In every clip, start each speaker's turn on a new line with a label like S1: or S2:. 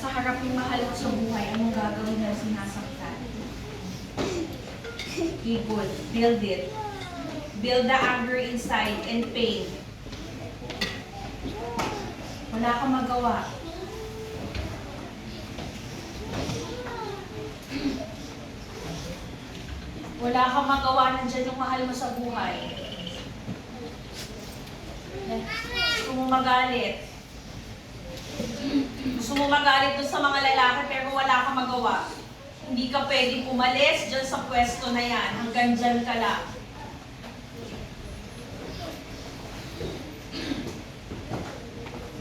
S1: sa harap ng mahal mo sa buhay, anong gagawin na sinasaktan? Okay, good. Build it. Build the anger inside and pain. Wala kang magawa. Wala kang magawa, nandyan yung mahal mo sa buhay. Gusto mo magalit. Gusto mo magalit doon sa mga lalaki pero wala kang magawa. Hindi ka pwedeng umalis dyan sa pwesto na yan. Hanggang dyan ka lang.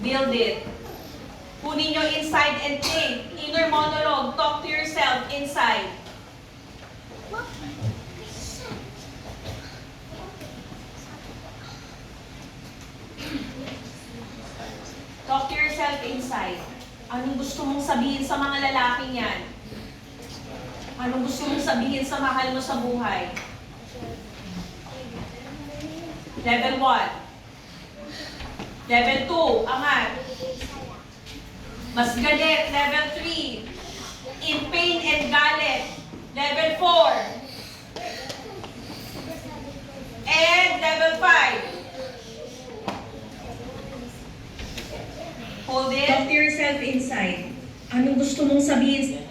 S1: Build it. Kunin nyo inside and think. Inner monologue. Talk to yourself inside. Talk to yourself inside. Anong gusto mong sabihin sa mga lalaking yan? Anong gusto mong sabihin sa mahal mo sa buhay? Level 1. Level 2, angat. Mas galit. Level 3. In pain and galit. Level 4. And level 5. Hold it. Talk to yourself inside. Anong gusto mong sabihin